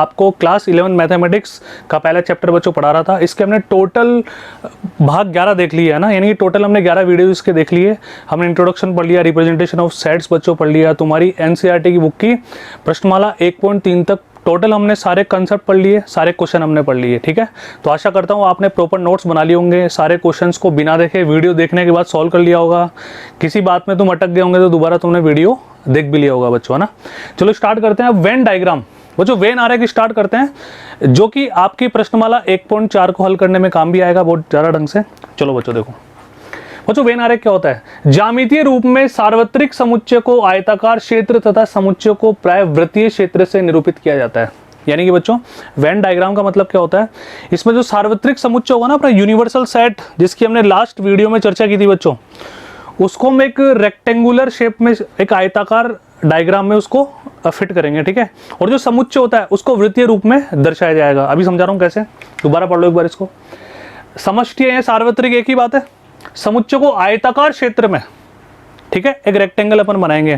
आपको class 11 mathematics का पहला चैप्टर बच्चों पढ़ा रहा था। इसके हमने टोटल भाग 11 देख लिया है ना, यानी कि टोटल हमने 11 वीडियो इसके देख लिए। हमने इंट्रोडक्शन पढ़ लिया, रिप्रेजेंटेशन ऑफ सेट्स बच्चों पढ़ लिया, तुम्हारी एनसीईआरटी की बुक की प्रश्नमाला 1.3 तक टोटल हमने सारे कंसेप्ट पढ़ लिए, सारे क्वेश्चन हमने पढ़ लिए। ठीक है, तो आशा करता हूँ आपने प्रॉपर नोट्स बना लिए होंगे, सारे क्वेश्चंस को बिना देखे वीडियो देखने के बाद सॉल्व कर लिया होगा। किसी बात में तुम अटक गए होंगे तो दोबारा तुमने वीडियो देख भी लिया होगा बच्चों, है ना। चलो स्टार्ट करते हैं। वेन डायग्राम बच्चों, वेन आरेख स्टार्ट करते हैं, जो कि आपकी प्रश्नमाला 1.4 को हल करने में काम भी आएगा बहुत ज़्यादा ढंग से। चलो बच्चों देखो बच्चों, वेन आरेख क्या होता है? ज्यामितीय रूप में सार्वत्रिक समुच्चय को आयताकार क्षेत्र तथा समुच्चय को प्राय वृत्तीय क्षेत्र से निरूपित किया जाता है। यानी कि बच्चों वेन डायग्राम का मतलब क्या होता है? इसमें जो सार्वत्रिक समुच्चय होगा ना, अपना यूनिवर्सल सेट, जिसकी हमने लास्ट वीडियो में चर्चा की थी बच्चों, उसको हम एक रेक्टेंगुलर शेप में, एक आयताकार डायग्राम में उसको फिट करेंगे। ठीक है, और जो समुच्चय होता है उसको वृत्तीय रूप में दर्शाया जाएगा। अभी समझा रहा हूं कैसे, दोबारा पढ़ लो एक बार इसको। समष्टि है सार्वत्रिक, एक ही बात है। समुच्चय को आयताकार क्षेत्र में, ठीक है, एक रेक्टेंगल अपन बनाएंगे,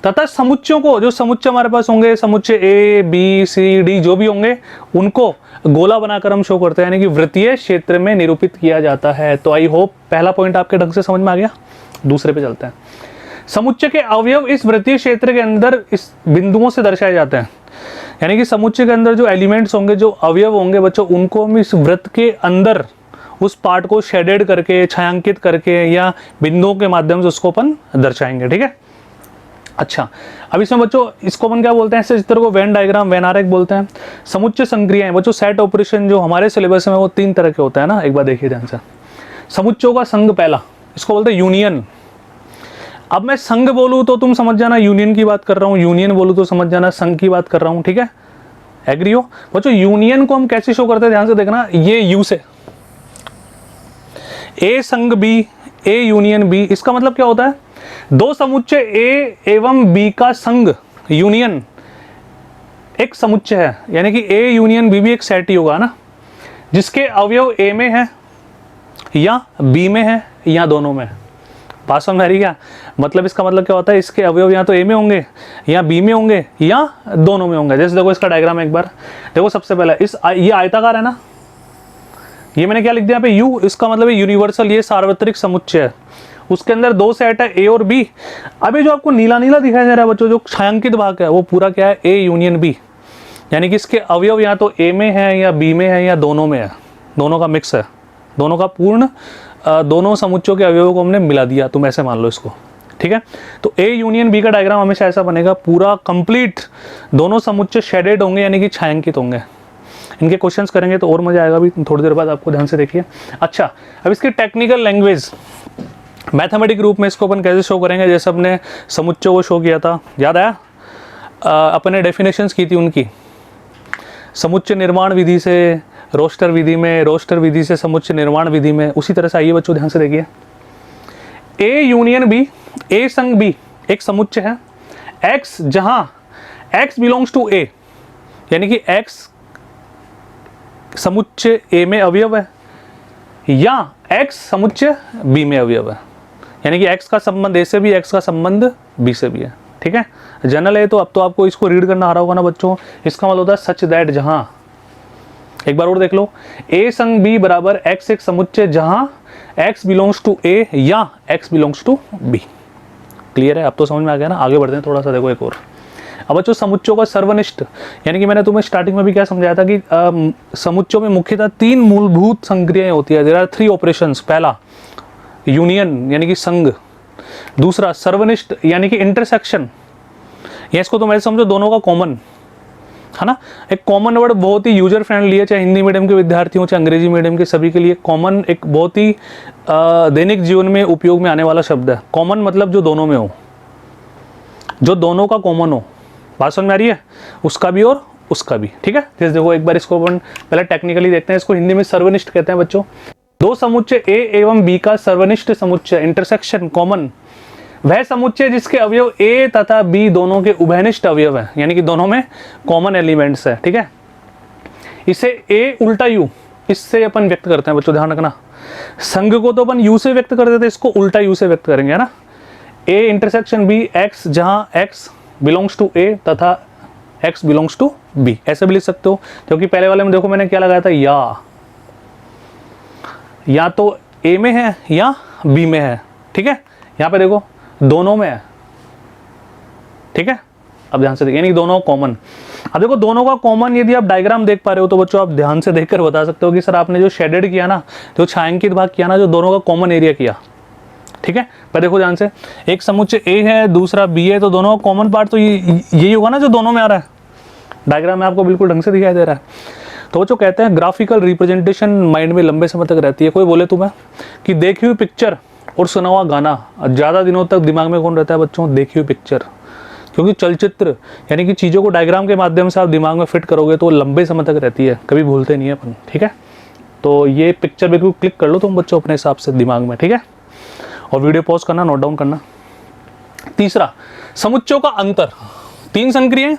तथा समुच्चयों को, जो समुच्चय हमारे पास होंगे, समुच्चय ए बी सी डी जो भी होंगे, उनको गोला बनाकर हम शो करते हैं, यानी कि वृत्तीय क्षेत्र में निरूपित किया जाता है। तो आई होप पहला पॉइंट आपके ढंग से समझ में आ गया। दूसरे पे चलते हैं। समुच्चय के अवयव इस वृत्तीय क्षेत्र के अंदर इस बिंदुओं से दर्शाए जाते हैं। यानी कि समुच्चय के अंदर जो एलिमेंट्स होंगे, जो अवयव होंगे बच्चों, उनको हम इस वृत्त के अंदर उस पार्ट को शेडेड करके, छायांकित करके या बिंदुओं के माध्यम से उसको अपन दर्शाएंगे। ठीक है, अच्छा, अब इसमें बच्चों इसको अपन क्या बोलते हैं? इस चित्र को वेन डायग्राम, वेन आरेख बोलते हैं। समुच्चय संक्रियाएं बच्चों, सेट ऑपरेशन जो हमारे सिलेबस में वो 3 तरह के होता है ना, एक बार देखिए ध्यान से। समुच्चयों का संघ पहला, इसको बोलते हैं यूनियन। अब मैं संघ बोलूं तो तुम समझ जाना यूनियन की बात कर रहा हूं, यूनियन बोलूं तो समझ जाना संघ की बात कर रहा हूं। ठीक है, एग्री हो बच्चों? यूनियन को हम कैसे शो करते हैं, ध्यान से देखना, ये यू से, ए संघ बी, ए यूनियन बी। इसका मतलब क्या होता है? दो समुच्चय ए एवं बी का संघ, यूनियन, एक समुच्चय है, यानी कि ए यूनियन बी भी एक सेट ही होगा ना, जिसके अवयव ए में है या बी में है या दोनों में। बात समझ आ रही क्या? मतलब इसका मतलब क्या होता है? इसके अवयव या तो ए में होंगे या बी में होंगे या दोनों में होंगे। जैसे देखो इसका डायग्राम एक बार देखो। सबसे पहला ये आयताकार है ना, ये मैंने क्या लिख दिया यहाँ पे? यू। इसका मतलब है यूनिवर्सल, ये सार्वत्रिक समुच्चय है। उसके अंदर 2 सेट है, ए और बी। अभी जो आपको नीला नीला दिखाई दे रहा है बच्चों, जो छायांकित भाग है, वो पूरा क्या है? A union b. यानी कि इसके अवयव या तो ए में है या बी में है या दोनों में है, दोनों का मिक्स है, दोनों का पूर्ण, दोनों समुच्चयों के अवयवों को हमने मिला दिया, तुम ऐसे मान लो इसको। ठीक है, तो ए यूनियन बी का डायग्राम हमेशा ऐसा बनेगा, पूरा कंप्लीट, दोनों समुच्चय शेडेड होंगे यानी कि छायांकित होंगे। इनके क्वेश्चंस करेंगे तो और मजा आएगा भी, थोड़ी देर बाद आपको ध्यान से देखिए। अच्छा, अब इसकी टेक्निकल लैंग्वेज, मैथमेटिक रूप में इसको अपन कैसे शो करेंगे? जैसे अपने समुच्चय को शो किया था, याद आया? अपने डेफिनेशंस की थी उनकी, समुच्चय निर्माण विधि से रोस्टर विधि में, रोस्टर विधि से समुच्चय निर्माण विधि में। उसी तरह से आइए बच्चों, ध्यान से देखिए। ए यूनियन बी, ए संग बी एक समुच्चय है। एक्स, जहां एक्स बिलोंग्स टू ए, यानी कि एक्स समुच्चय ए में अवयव है या एक्स समुच्चय बी में अवयव है, यानी कि एक्स का संबंध ए से भी, एक्स का संबंध बी से भी है। ठीक है, जनरल है तो अब तो आपको इसको रीड करना आ रहा होगा ना बच्चों। इसका मतलब होता है सच दैट, जहां, एक बार और देख लो, ए संग बी बराबर एक्स एक समुच्चय जहां एक्स बिलोंग्स टू ए या x belongs to b. Clear है? अब तो समझ में आ गया ना। आगे बढ़ते हैं थोड़ा सा, देखो एक और। अब बच्चों समुच्चयों का सर्वनिष्ठ, यानी कि मैंने तुम्हें स्टार्टिंग में भी क्या समझाया था कि समुच्चयों में मुख्यतः 3 मूलभूत संक्रियाएं होती है। There are 3 operations. पहला यूनियन यानी कि संघ, दूसरा सर्वनिष्ठ यानी कि इंटरसेक्शन, या इसको तुम ऐसे समझो दोनों का कॉमन है ना। एक कॉमन वर्ड बहुत ही यूजर फ्रेंडली है, चाहे हिंदी मीडियम के विद्यार्थियों चाहे अंग्रेजी मीडियम के, सभी के लिए कॉमन एक बहुत ही दैनिक जीवन में उपयोग में आने वाला शब्द है। कॉमन मतलब जो दोनों में हो, जो दोनों का कॉमन हो। बात समझ में आ रही है? उसका भी और उसका भी। ठीक है, जैसे देखो एक बार इसको अपन पहले टेक्निकली देखते हैं। इसको हिंदी में सर्वनिष्ठ कहते हैं बच्चों। दो समुच्चय ए एवं बी का सर्वनिष्ठ समुच्चय, इंटरसेक्शन, कॉमन, वह समुच्चय जिसके अवयव ए तथा बी दोनों के उभयनिष्ठ अवयव है, यानी कि दोनों में कॉमन एलिमेंट्स है। ठीक है, इसे ए उल्टा यू, इससे अपन व्यक्त करते हैं बच्चों, ध्यान रखना। संघ को तो अपन यू से व्यक्त करते थे, इसको उल्टा यू से व्यक्त करेंगे, है ना। ए इंटरसेक्शन बी एक्स, जहां एक्स बिलोंग्स टू ए तथा x बिलोंग्स टू b, ऐसे भी लिख सकते हो, क्योंकि पहले वाले में देखो मैंने क्या लगाया था, या तो a में है या b में है, ठीक है। यहाँ पे देखो दोनों में है, ठीक है। अब ध्यान से देखिए, यानी दोनों कॉमन। अब देखो दोनों का कॉमन यदि आप डायग्राम देख पा रहे हो तो बच्चों आप ध्यान से देखकर बता सकते हो कि सर आपने जो शेडेड किया ना, जो छायांकित भाग किया ना, जो दोनों का कॉमन एरिया किया, ठीक है। पर देखो ध्यान से, एक समुच्चय ए है, दूसरा बी है, तो दोनों का कॉमन पार्ट तो यही होगा ना जो दोनों में आ रहा है। डायग्राम में आपको बिल्कुल ढंग से दिखाई दे रहा है। तो बच्चों कहते हैं ग्राफिकल रिप्रेजेंटेशन माइंड में लंबे समय तक रहती है। कोई बोले तुम्हें कि देखी हुई पिक्चर और सुना हुआ गाना ज़्यादा दिनों तक दिमाग में कौन रहता है बच्चों? देखी हुई पिक्चर, क्योंकि चलचित्र यानी कि चीज़ों को डायग्राम के माध्यम से आप दिमाग में फिट करोगे तो लंबे समय तक रहती है, कभी भूलते नहीं है अपन, ठीक है। तो ये पिक्चर बिल्कुल क्लिक कर लो तुम बच्चों अपने हिसाब से दिमाग में, ठीक है। और वीडियो पॉज करना, नोट डाउन करना। तीसरा, समुच्चयों का अंतर। 3 संक्रियाएं,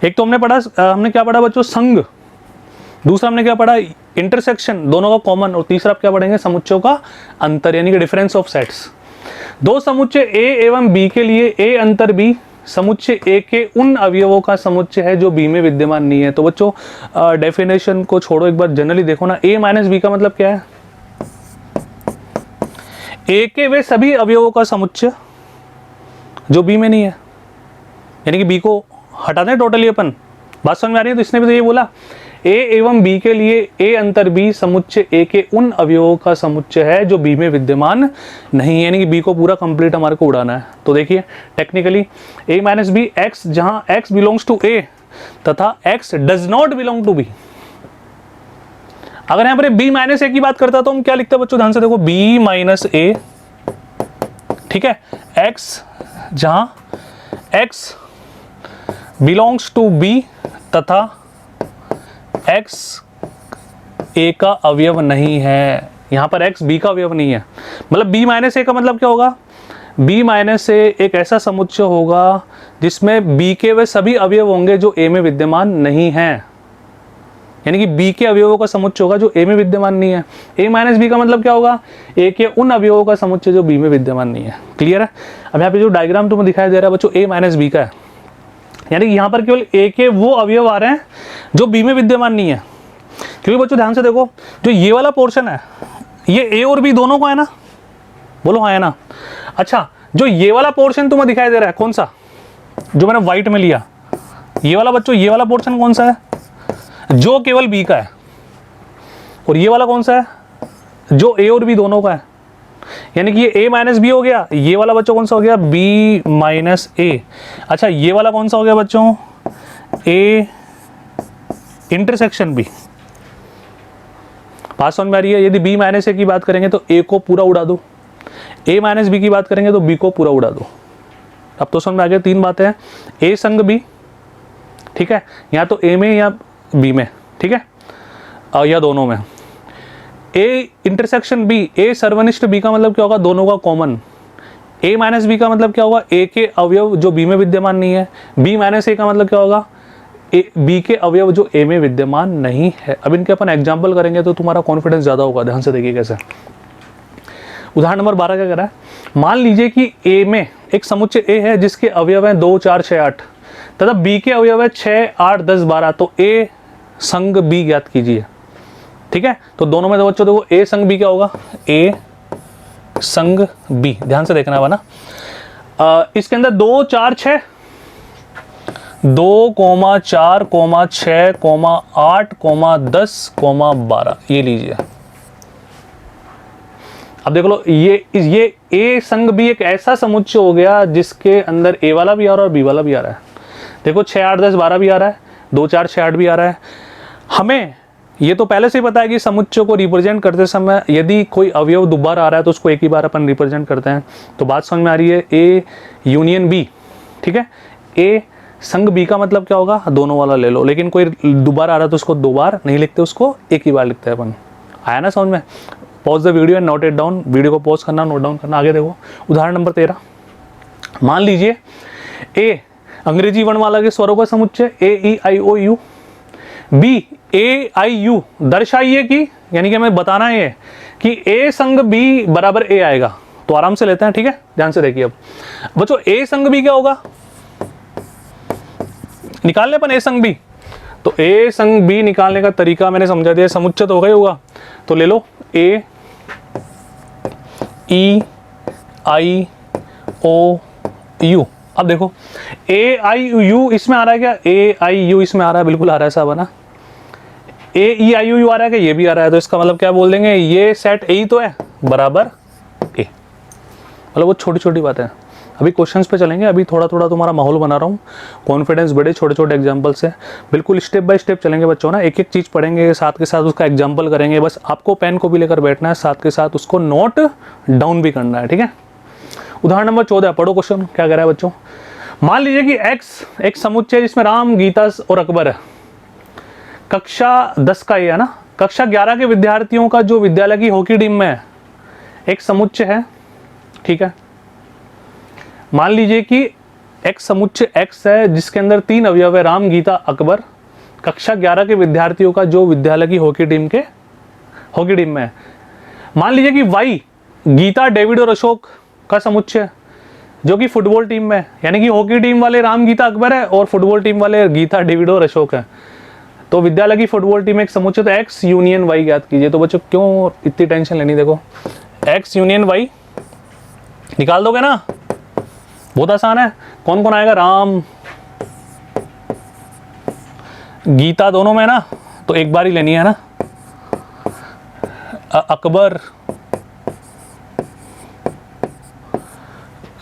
एक तो हमने पढ़ा, हमने क्या पढ़ा बच्चों? संघ। दूसरा हमने क्या पढ़ा? इंटरसेक्शन, दोनों का कॉमन। और तीसरा आप क्या पढ़ेंगे? समुच्चयों का अंतर, यानी कि डिफरेंस ऑफ सेट्स। दो समुच्चय ए एवं बी के लिए ए अंतर बी समुच्चय ए के उन अवयवों का समुच्चय है जो बी में विद्यमान नहीं है। तो बच्चों डेफिनेशन को छोड़ो, एक बार जनरली देखो ना, ए माइनस बी का मतलब क्या है? ए के वे सभी अवयवों का समुच्चय जो बी में नहीं है, यानी कि बी को हटा दें टोटली अपन। बात समझ में आ रही है? तो इसने भी तो ये बोला, ए एवं बी के लिए ए अंतर बी समुच्चय ए के उन अवयवों का समुच्चय है जो बी में विद्यमान नहीं है, यानी कि बी को पूरा कंप्लीट हमारे को उड़ाना है। तो देखिए technically a minus b x, जहां एक्स बिलोंग्स टू ए तथा x does not belong to b. अगर यहां पर बी माइनस ए की बात करता तो हम क्या लिखते हैं बच्चों? ध्यान से देखो, बी माइनस ए, ठीक है, एक्स जहां एक्स बिलोंग्स टू बी तथा x a का अवयव नहीं है। यहां पर x b का अवयव नहीं है, मतलब b माइनस ए का मतलब क्या होगा? b माइनस ए एक ऐसा समुच्चय होगा जिसमें b के वे सभी अवयव होंगे जो a में विद्यमान नहीं है, यानी कि b के अवयवों का समुच्चय होगा जो a में विद्यमान नहीं है। a माइनस बी का मतलब क्या होगा? a के उन अवयवों का समुच्चय जो b में विद्यमान नहीं है। क्लियर है? अब यहाँ पे जो डायग्राम तुम्हें दिखाई दे रहा है बच्चों a माइनस बी का है, यानी कि यहाँ पर केवल a के वो अवयव आ रहे हैं जो b में विद्यमान नहीं है। क्योंकि बच्चों ध्यान से देखो, जो ये वाला पोर्शन है ये a और b दोनों का है ना, बोलो हाँ है ना। अच्छा, जो ये वाला पोर्शन तुम्हें दिखाई दे रहा है कौन सा? जो मैंने व्हाइट में लिया, ये वाला बच्चों, ये वाला पोर्शन कौन सा है? जो केवल b का है। और ये वाला कौन सा है? जो a और b दोनों का है, यानी कि ये a माइनस बी हो गया। ये वाला बच्चों कौन सा हो गया? b माइनस ए। अच्छा, ये वाला कौन सा हो गया बच्चों? a intersection b। बात समझ में आ रही है? यदि b माइनस ए की बात करेंगे तो a को पूरा उड़ा दो, a माइनस बी की बात करेंगे तो b को पूरा उड़ा दो। अब तो समझ में आ गया, 3 बातें हैं, a संग b, ठीक है, या तो a में या b में, ठीक है, या दोनों में। a intersection b, a सर्वनिष्ठ b का मतलब क्या होगा? दोनों का कॉमन। a माइनस बी का मतलब क्या होगा? a के अवयव जो b में विद्यमान नहीं है। b माइनस ए का मतलब क्या होगा? b के अवयव जो a में विद्यमान नहीं है। अब इनके अपन एग्जाम्पल करेंगे तो तुम्हारा कॉन्फिडेंस ज्यादा होगा। ध्यान से देखिए कैसे। उदाहरण नंबर 12 क्या कह रहा है? मान लीजिए कि a में एक समुच्चय a है जिसके अवयव हैं 2, 4, 6, 8 तथा b के अवयव है 6, 8, 10, 12। तो a संग b ज्ञात कीजिए, ठीक है। तो दोनों में तो बच्चों देखो a संग b क्या होगा? a संग b, ध्यान से देखना है ना। इसके अंदर 2, 4, 6, 2, 4, 6, 8, 10, 12, ये लीजिए। अब देख लो, ये a संग b एक ऐसा समुच्चय हो गया जिसके अंदर a वाला भी आ रहा है और b वाला भी आ रहा है। देखो 6, 8, 10, 12 भी आ रहा है, 2, 4, 6, 8 भी आ रहा है। हमें ये तो पहले से ही पता है कि समुच्चय को रिप्रेजेंट करते समय यदि कोई अवयव दोबारा आ रहा है तो उसको एक ही बार अपन रिप्रेजेंट करते हैं। तो बात समझ में आ रही है? a यूनियन b, ठीक है। a संग b का मतलब क्या होगा? दोनों वाला ले लो, लेकिन कोई दोबारा आ रहा है तो उसको 2 बार नहीं लिखते, उसको एक ही बार लिखते हैं अपन। आया ना समझ में? Pause the video and note it down. Video को पॉज करना, नोट डाउन करना। आगे देखो उदाहरण नंबर 13। मान लीजिए a अंग्रेजी वर्णमाला के स्वरों का समुच्चय a e i o u, b a i u दर्शाइए कि, यानी कि हमें बताना है कि a संग b बराबर a आएगा। तो आराम से लेते हैं, ठीक है, ध्यान से देखिए। अब बच्चों a संग b क्या होगा? निकालने अपन ए संग बी, तो ए संग बी निकालने का तरीका मैंने समझा दिया, समुच्चय तो हो गया होगा, तो ले लो ए ई आई ओ यू। अब देखो ए आई यू इसमें आ रहा है क्या, ए आई यू इसमें आ रहा है, बिल्कुल आ रहा है साहब, है ना। ए ई आई यू आ रहा है क्या, ये भी आ रहा है, तो इसका मतलब क्या बोल देंगे, ये सेट ए ही तो है, बराबर ए। मतलब वो छोटी छोटी बातें हैं, अभी क्वेश्चंस पे चलेंगे, अभी थोड़ा थोड़ा तुम्हारा माहौल बना रहा हूँ, कॉन्फिडेंस बढ़े, छोटे छोटे एग्जाम्पल से बिल्कुल स्टेप बाय स्टेप चलेंगे बच्चों ना, एक एक चीज़ पढ़ेंगे, साथ के साथ उसका एग्जाम्पल करेंगे, बस आपको पेन को भी लेकर बैठना है, साथ के साथ उसको नोट डाउन भी करना है, ठीक है। उदाहरण नंबर 14 पढ़ो, क्वेश्चन क्या कह रहा है बच्चों। मान लीजिए कि x एक समुच्चय जिसमें राम, गीता और अकबर है, कक्षा 10 का ये है ना, कक्षा 11 के विद्यार्थियों का जो विद्यालय की हॉकी टीम में है, एक समुच्चय है, ठीक है। मान लीजिए कि एक समुच्चय x है जिसके अंदर 3 अवयव है, राम, गीता, अकबर, कक्षा 11 के विद्यार्थियों का जो विद्यालय की हॉकी टीम में है। मान लीजिए कि y गीता, डेविड और अशोक का समुच्चय जो कि फुटबॉल टीम में है, यानी कि हॉकी टीम वाले राम, गीता, अकबर है और फुटबॉल टीम वाले गीता, डेविड और अशोक है, तो विद्यालय की फुटबॉल टीम एक समुच्चय, तो x यूनियन y ज्ञात कीजिए। तो बच्चों क्यों इतनी टेंशन लेनी, देखो x यूनियन y निकाल दोगे ना, बहुत आसान है। कौन कौन आएगा, राम, गीता दोनों में ना, तो एक बार ही लेनी है ना, अकबर,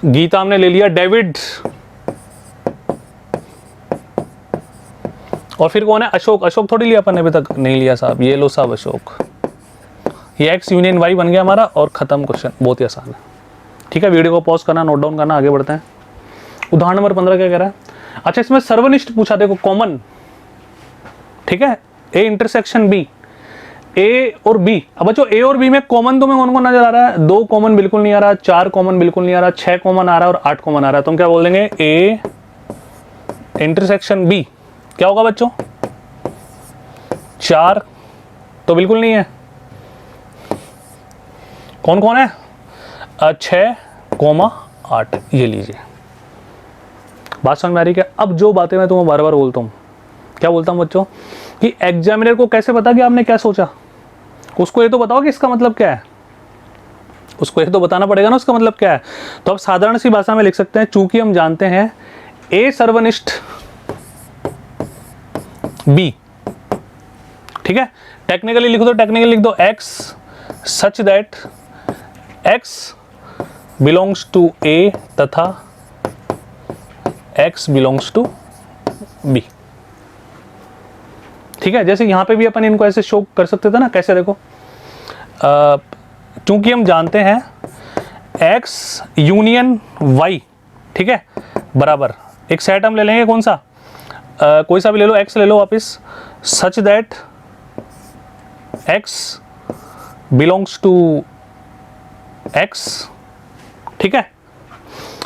गीता हमने ले लिया, डेविड, और फिर कौन है, अशोक। अशोक थोड़ी लिया अपन ने, अभी तक नहीं लिया साहब, ये लो साहब अशोक। ये x यूनियन y बन गया हमारा और खत्म क्वेश्चन, बहुत ही आसान है, ठीक है। वीडियो को पॉज करना, नोट डाउन करना, आगे बढ़ते हैं। उदाहरण नंबर 15 क्या कह रहा है, अच्छा इसमें सर्वनिष्ठ पूछा, देखो कॉमन, ठीक है, a इंटरसेक्शन b, ए और बी। अब बच्चों ए और बी में कॉमन तुम्हें कौन कौन नजर आ रहा है, 2 कॉमन बिल्कुल नहीं आ रहा, 4 कॉमन बिल्कुल नहीं आ रहा, 6 कॉमन आ रहा है और 8 कॉमन आ रहा है। तुम क्या बोल देंगे, ए इंटरसेक्शन बी क्या होगा बच्चों, 4 तो बिल्कुल नहीं है, कौन कौन है, 6,8, ये लीजिए। बात समझ में आ रही क्या। अब जो बातें मैं तुम्हें बार बार बोलता हूँ, क्या बोलता हूँ बच्चों, कि एग्जामिनर को कैसे पता कि आपने क्या सोचा, उसको ये तो बताओ कि इसका मतलब क्या है, उसको ये तो बताना पड़ेगा ना उसका मतलब क्या है। तो अब साधारण सी भाषा में लिख सकते हैं, चूंकि हम जानते हैं ए सर्वनिष्ठ बी, ठीक है। टेक्निकली लिखो तो टेक्निकली लिख दो, x such that x belongs to ए तथा x बिलोंग्स टू बी, ठीक है। जैसे यहां पे भी अपन इनको ऐसे शो कर सकते थे ना, कैसे देखो, चूंकि हम जानते हैं x यूनियन y, ठीक है, बराबर एक सेट हम ले लेंगे, कौन सा, कोई सा भी ले लो, x ले लो वापिस, such that x belongs to x, ठीक है।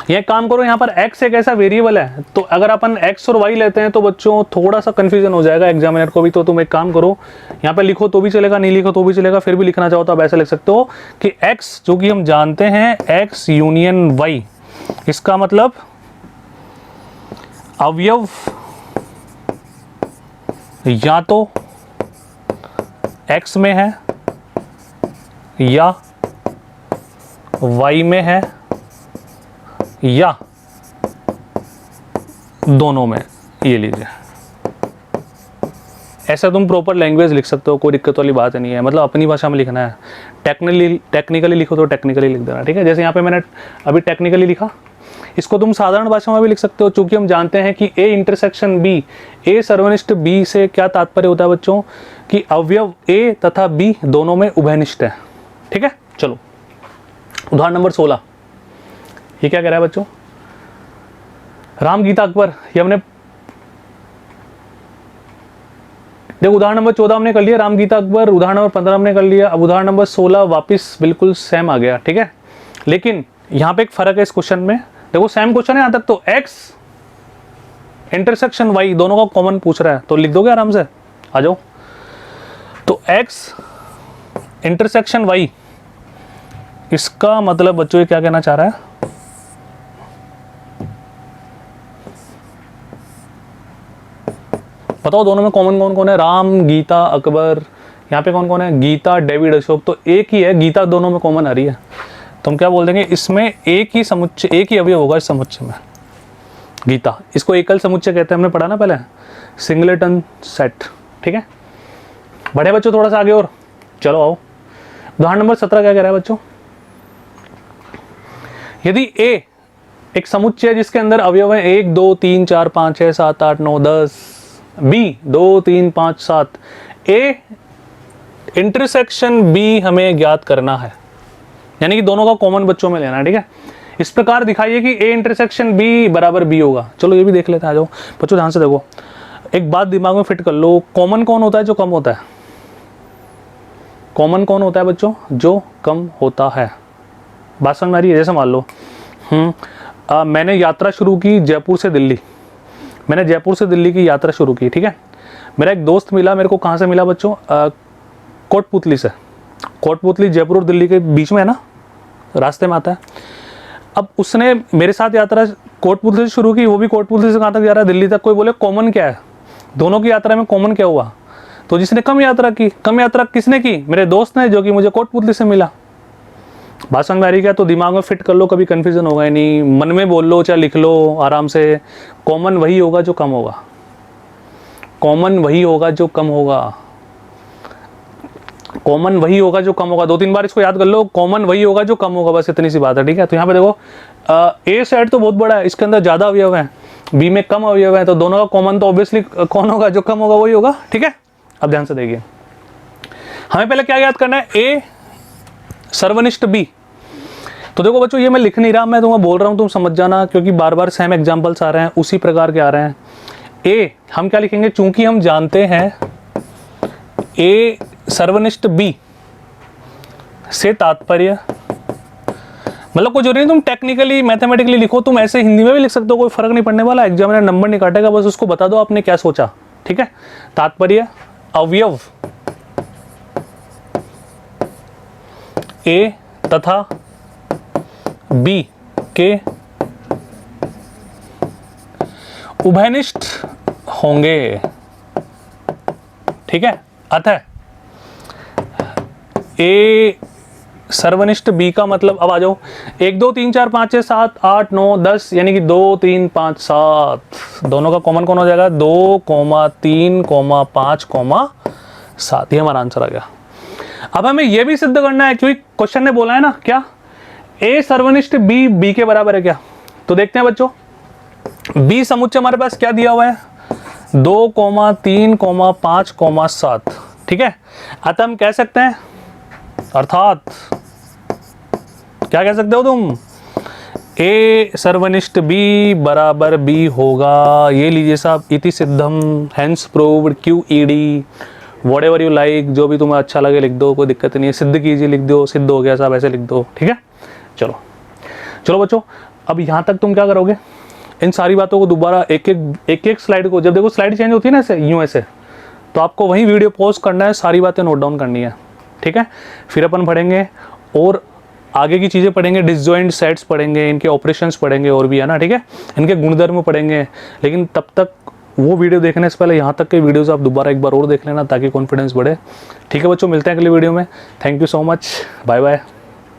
ये काम करो, यहाँ पर x एक ऐसा वेरिएबल है, तो अगर अपन x और y लेते हैं तो बच्चों थोड़ा सा कंफ्यूजन हो जाएगा एग्जामिनर को भी। तो तुम एक काम करो, यहाँ पे लिखो तो भी चलेगा, नहीं लिखो तो भी चलेगा, फिर भी लिखना चाहो तो आप ऐसा लिख सकते हो कि x जो कि हम जानते हैं x यूनियन y, इसका मतलब अवयव या तो x में है या y में है या दोनों में, ये लीजिए। ऐसा तुम प्रॉपर लैंग्वेज लिख सकते हो, कोई दिक्कत वाली बात नहीं है, मतलब अपनी भाषा में लिखना है। टेक्निकली लिखो तो टेक्निकली लिख देना, ठीक है। जैसे यहाँ पे मैंने अभी टेक्निकली लिखा, इसको तुम साधारण भाषा में भी लिख सकते हो, चूंकि हम जानते हैं कि ए इंटरसेक्शन बी, ए सर्वनिष्ठ बी से क्या तात्पर्य होता है बच्चों, कि अवयव ए तथा बी दोनों में उभयनिष्ठ है, ठीक है। चलो उदाहरण नंबर 16, ये क्या कह रहा है बच्चों, राम, गीता, अकबर, ये हमने देखो उदाहरण नंबर 14 हमने कर लिया, राम, गीता, अकबर। उदाहरण नंबर 15 हमने कर लिया। अब उदाहरण नंबर 16 वापस बिल्कुल सेम आ गया, ठीक है। लेकिन यहां पे एक फर्क है इस क्वेश्चन में, देखो सेम क्वेश्चन है यहां तक, तो x इंटरसेक्शन y दोनों का कॉमन पूछ रहा है, तो लिख दोगे आराम से, आ जाओ। तो x इंटरसेक्शन y, इसका मतलब बच्चों ये क्या कहना चाह रहा है, बताओ दोनों में कॉमन कौन कौन है? राम, गीता, अकबर। यहाँ पे कौन कौन है? गीता, डेविड, अशोक। तो एक ही है, गीता दोनों में कॉमन आ रही है, तो हम क्या बोल देंगे, इसमें एक ही समुच्चय, एक ही अवयव होगा इस समुच्चय में, गीता। इसको एकल समुच्चय कहते हैं, हमने पढ़ा ना पहले, सिंगलेटन सेट। ठीक है, बढ़े बच्चों थोड़ा सा आगे और, चलो आओ। उदाहरण नंबर 17 क्या कह रहा है बच्चों? यदि A एक समुच्चय है जिसके अंदर अवयव है 1 2 3 4 5 6 7 8 9 10, B 2 3 5 7, A इंटरसेक्शन B हमें ज्ञात करना है, यानी कि दोनों का कॉमन बच्चों में लेना है। ठीक है, इस प्रकार दिखाइए कि A इंटरसेक्शन B बराबर B होगा। चलो ये भी देख लेते हैं, आ जाओ बच्चों ध्यान से देखो, एक बात दिमाग में फिट कर लो, कॉमन कौन होता है जो कम होता है? कॉमन कौन होता है बच्चों? जो कम होता है। बात समझ में आ रही है? जैसे मान लो मैंने यात्रा शुरू की जयपुर से दिल्ली, मैंने जयपुर से दिल्ली की यात्रा शुरू की। ठीक है, मेरा एक दोस्त मिला, मेरे को कहाँ से मिला बच्चों? कोटपुतली से। कोटपुतली जयपुर और दिल्ली के बीच में है ना, रास्ते में आता है। अब उसने मेरे साथ यात्रा कोटपुतली से शुरू की, वो भी कोटपुतली से कहाँ तक जा रहा है? दिल्ली तक। कोई बोले कॉमन क्या है दोनों की यात्रा में? कॉमन क्या हुआ? तो जिसने कम यात्रा की, कम यात्रा किसने की? मेरे दोस्त ने, जो कि मुझे कोटपुतली से मिला। बात समझ में आ रही क्या? तो दिमाग में फिट कर लो, कभी कंफ्यूजन होगा ही नहीं, मन में बोल लो चाहे लिख लो आराम से। कॉमन वही होगा जो कम होगा, कॉमन वही होगा जो कम होगा, कॉमन वही होगा जो कम होगा। 2-3 बार इसको याद कर लो, कॉमन वही होगा जो कम होगा, बस इतनी सी बात है। ठीक है, तो यहाँ पे देखो ए सेट तो बहुत बड़ा है, इसके अंदर ज़्यादा अवयव हैं, बी में कम अवयव हैं, तो दोनों का कॉमन तो ऑब्वियसली कौन होगा? जो कम होगा वही होगा। ठीक है, अब ध्यान से देखिए, हमें पहले क्या याद करना है? ए सर्वनिष्ठ बी। तो देखो बच्चों, ये मैं लिख नहीं रहा, मैं तुम्हें बोल रहा हूँ, तुम समझ जाना, क्योंकि बार बार सेम एग्जांपल्स आ रहे हैं, उसी प्रकार के आ रहे हैं। ए हम क्या लिखेंगे? चूंकि हम जानते हैं ए सर्वनिष्ठ बी से तात्पर्य, मतलब कोई जरूरी नहीं तुम टेक्निकली मैथमेटिकली लिखो, तुम ऐसे हिंदी में भी लिख सकते हो, कोई फर्क नहीं पड़ने वाला, एग्जामिनर नंबर नहीं काटेगा, बस उसको बता दो आपने क्या सोचा। ठीक है, तात्पर्य अवयव ए तथा बी के उभयनिष्ठ होंगे। ठीक है, अतः ए सर्वनिष्ठ बी का मतलब, अब आ जाओ, 1 2 3 4 5 6 7 8 9 10, यानी कि 2 3 5 7, दोनों का कॉमन कौन हो जाएगा? 2, 3, 5, 7, ये हमारा आंसर आ गया। अब हमें यह भी सिद्ध करना है, क्योंकि क्वेश्चन ने बोला है ना, क्या ए सर्वनिष्ठ बी बी के बराबर है क्या? तो देखते हैं बच्चों, बी समुच्चय हमारे पास क्या दिया हुआ है? 2, 3, 5, 7। ठीक है, अतः हम कह सकते हैं, अर्थात क्या कह सकते हो तुम? ए सर्वनिष्ठ बी बराबर बी होगा। ये लीजिए साहब, इति सिद्धम hence proved, QED, whatever you like, जो भी तुम्हें अच्छा लगे लिख दो, कोई दिक्कत नहीं है। सिद्ध कीजिए लिख दो, सिद्ध हो गया साहब ऐसे लिख दो। ठीक है, चलो चलो बच्चों, अब यहाँ तक तुम क्या करोगे? इन सारी बातों को दोबारा एक एक स्लाइड को, जब देखो स्लाइड चेंज होती है ना ऐसे यूं ऐसे, तो आपको वहीं वीडियो पॉज करना है, सारी बातें नोट डाउन करनी है। ठीक है, फिर अपन पढ़ेंगे और आगे की चीज़ें पढ़ेंगे, डिसजॉइंट सेट्स पढ़ेंगे, इनके ऑपरेशंस पढ़ेंगे और भी है ना। ठीक है, इनके गुणधर्म पढ़ेंगे, लेकिन तब तक वो वीडियो देखने से पहले यहाँ तक के वीडियोस आप दोबारा एक बार और देख लेना, ताकि कॉन्फिडेंस बढ़े। ठीक है बच्चों, मिलते हैं अगली वीडियो में। Thank you so much, bye bye.